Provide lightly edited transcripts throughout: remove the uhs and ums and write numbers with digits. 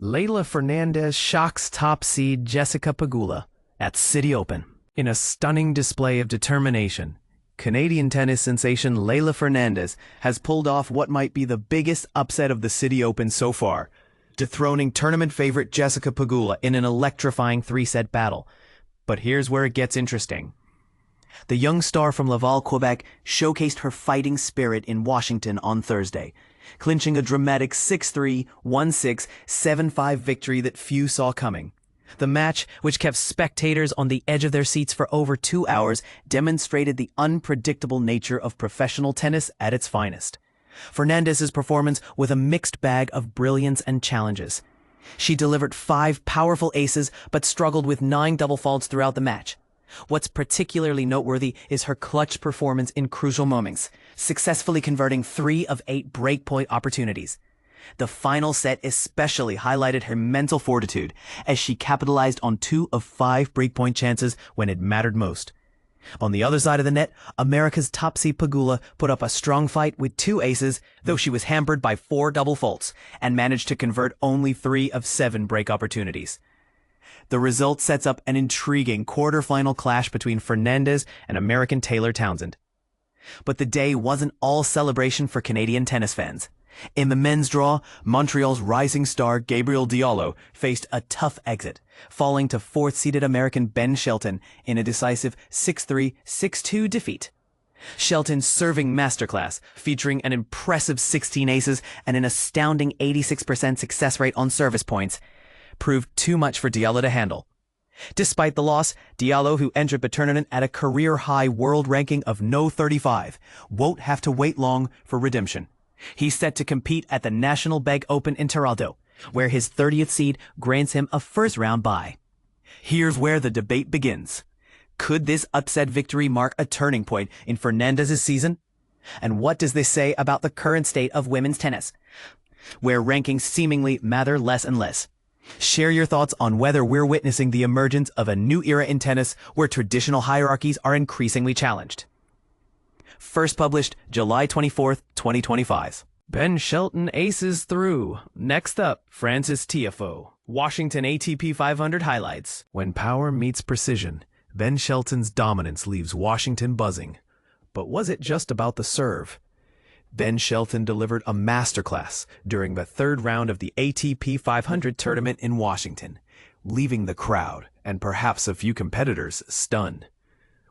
Leylah Fernandez shocks top seed Jessica Pegula at Citi Open. In a stunning display of determination, Canadian tennis sensation Leylah Fernandez has pulled off what might be the biggest upset of the Citi Open so far, dethroning tournament favorite Jessica Pegula in an electrifying three-set battle. But here's where it gets interesting. The young star from Laval, Quebec, showcased her fighting spirit in Washington on Thursday, clinching a dramatic 6-3, 1-6, 7-5 victory that few saw coming. The match, which kept spectators on the edge of their seats for over 2 hours, demonstrated the unpredictable nature of professional tennis at its finest. Fernandez's performance was a mixed bag of brilliance and challenges. She delivered 5 powerful aces but struggled with 9 double faults throughout the match. What's particularly noteworthy is her clutch performance in crucial moments, successfully converting 3 of 8 breakpoint opportunities. The final set especially highlighted her mental fortitude as she capitalized on 2 of 5 breakpoint chances when it mattered most. On the other side of the net, America's top seed Pegula put up a strong fight with 2 aces, though she was hampered by 4 double faults and managed to convert only 3 of 7 break opportunities. The result sets up an intriguing quarterfinal clash between Fernandez and American Taylor Townsend. But the day wasn't all celebration for Canadian tennis fans. In the men's draw, Montreal's rising star Gabriel Diallo faced a tough exit, falling to 4th-seeded American Ben Shelton in a decisive 6-3, 6-2 defeat. Shelton's serving masterclass, featuring an impressive 16 aces and an astounding 86% success rate on service points, proved too much for Diallo to handle. Despite the loss, Diallo, who entered the tournament at a career-high world ranking of no 35, won't have to wait long for redemption. He's set to compete at the National Beg Open in Toronto, where his 30th seed grants him a first-round bye. Here's where the debate begins. Could this upset victory mark a turning point in Fernandez's season? And what does this say about the current state of women's tennis, where rankings seemingly matter less and less? Share your thoughts on whether we're witnessing the emergence of a new era in tennis where traditional hierarchies are increasingly challenged. First published July 24th, 2025. Ben Shelton aces through. Next up, Frances Tiafoe. Washington ATP 500 highlights. When power meets precision, Ben Shelton's dominance leaves Washington buzzing. But was it just about the serve? Ben Shelton delivered a masterclass during the 3rd round of the ATP 500 tournament in Washington, leaving the crowd, and perhaps a few competitors, stunned.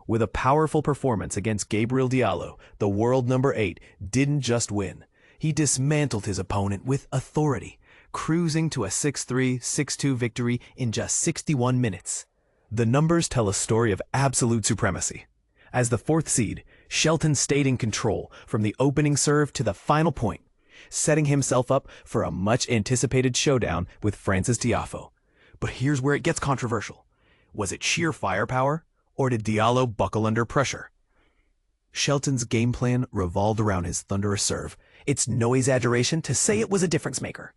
With a powerful performance against Gabriel Diallo, the world number 8 didn't just win. He dismantled his opponent with authority, cruising to a 6-3, 6-2 victory in just 61 minutes. The numbers tell a story of absolute supremacy. As the 4th seed, Shelton stayed in control from the opening serve to the final point, setting himself up for a much-anticipated showdown with Frances Tiafoe. But here's where it gets controversial. Was it sheer firepower, or did Diallo buckle under pressure? Shelton's game plan revolved around his thunderous serve. It's no exaggeration to say it was a difference maker.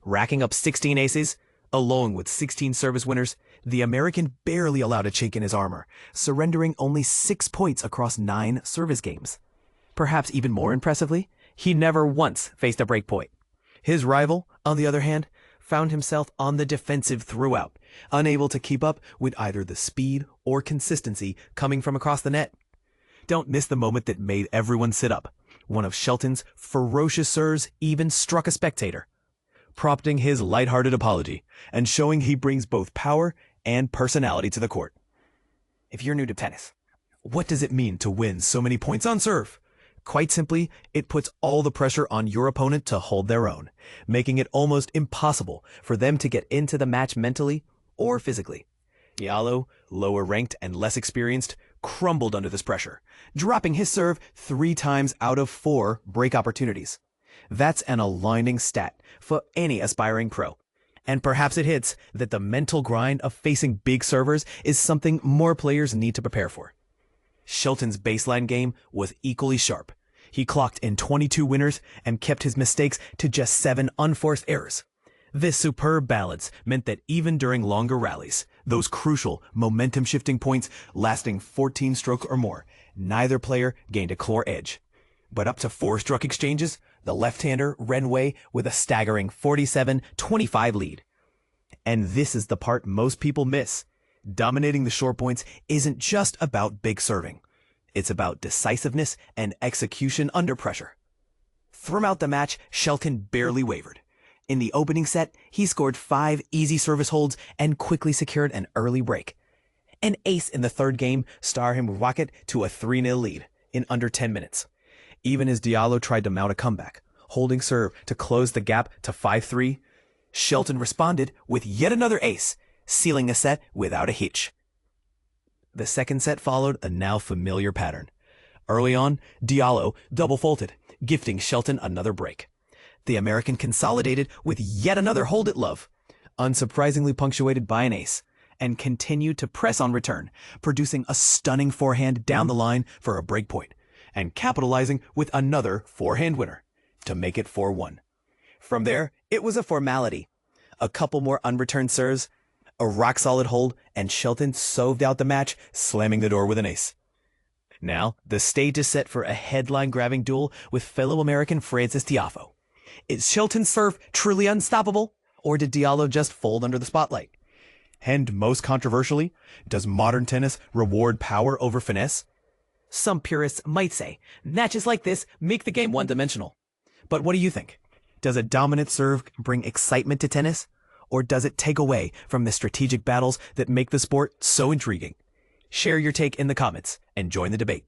Racking up 16 aces, along with 16 service winners, the American barely allowed a chink in his armor, surrendering only 6 points across 9 service games. Perhaps even more impressively, he never once faced a break point. His rival, on the other hand, found himself on the defensive throughout, unable to keep up with either the speed or consistency coming from across the net. Don't miss the moment that made everyone sit up. One of Shelton's ferocious serves even struck a spectator, prompting his lighthearted apology and showing he brings both power and personality to the court. If you're new to tennis, what does it mean to win so many points on serve? Quite simply, it puts all the pressure on your opponent to hold their own, making it almost impossible for them to get into the match mentally or physically. Diallo, lower ranked and less experienced, crumbled under this pressure, dropping his serve 3 times out of 4 break opportunities. That's an aligning stat for any aspiring pro. And perhaps it hits that the mental grind of facing big servers is something more players need to prepare for. Shelton's baseline game was equally sharp. He clocked in 22 winners and kept his mistakes to just 7 unforced errors. This superb balance meant that even during longer rallies, those crucial momentum-shifting points lasting 14 strokes or more, neither player gained a clear edge. But up to 4-stroke exchanges, the left-hander ran away with a staggering 47-25 lead, And this is the part most people miss. Dominating the short points isn't just about big serving. It's about decisiveness and execution under pressure. Throughout the match, Shelton barely wavered. In the opening set, he scored 5 easy service holds and quickly secured an early break. An ace in the third game started him with rocket to a 3-0 lead in under 10 minutes. Even as Diallo tried to mount a comeback, holding serve to close the gap to 5-3, Shelton responded with yet another ace, sealing a set without a hitch. The second set followed a now familiar pattern. Early on, Diallo double faulted, gifting Shelton another break. The American consolidated with yet another hold at love, unsurprisingly punctuated by an ace, and continued to press on return, producing a stunning forehand down the line for a break point, and capitalizing with another forehand winner to make it 4-1. From there, it was a formality. A couple more unreturned serves, a rock-solid hold, and Shelton soved out the match, slamming the door with an ace. Now, the stage is set for a headline-grabbing duel with fellow American Frances Tiafoe. Is Shelton's serve truly unstoppable, or did Diallo just fold under the spotlight? And most controversially, does modern tennis reward power over finesse? Some purists might say, matches like this make the game one-dimensional. But what do you think? Does a dominant serve bring excitement to tennis? Or does it take away from the strategic battles that make the sport so intriguing? Share your take in the comments and join the debate.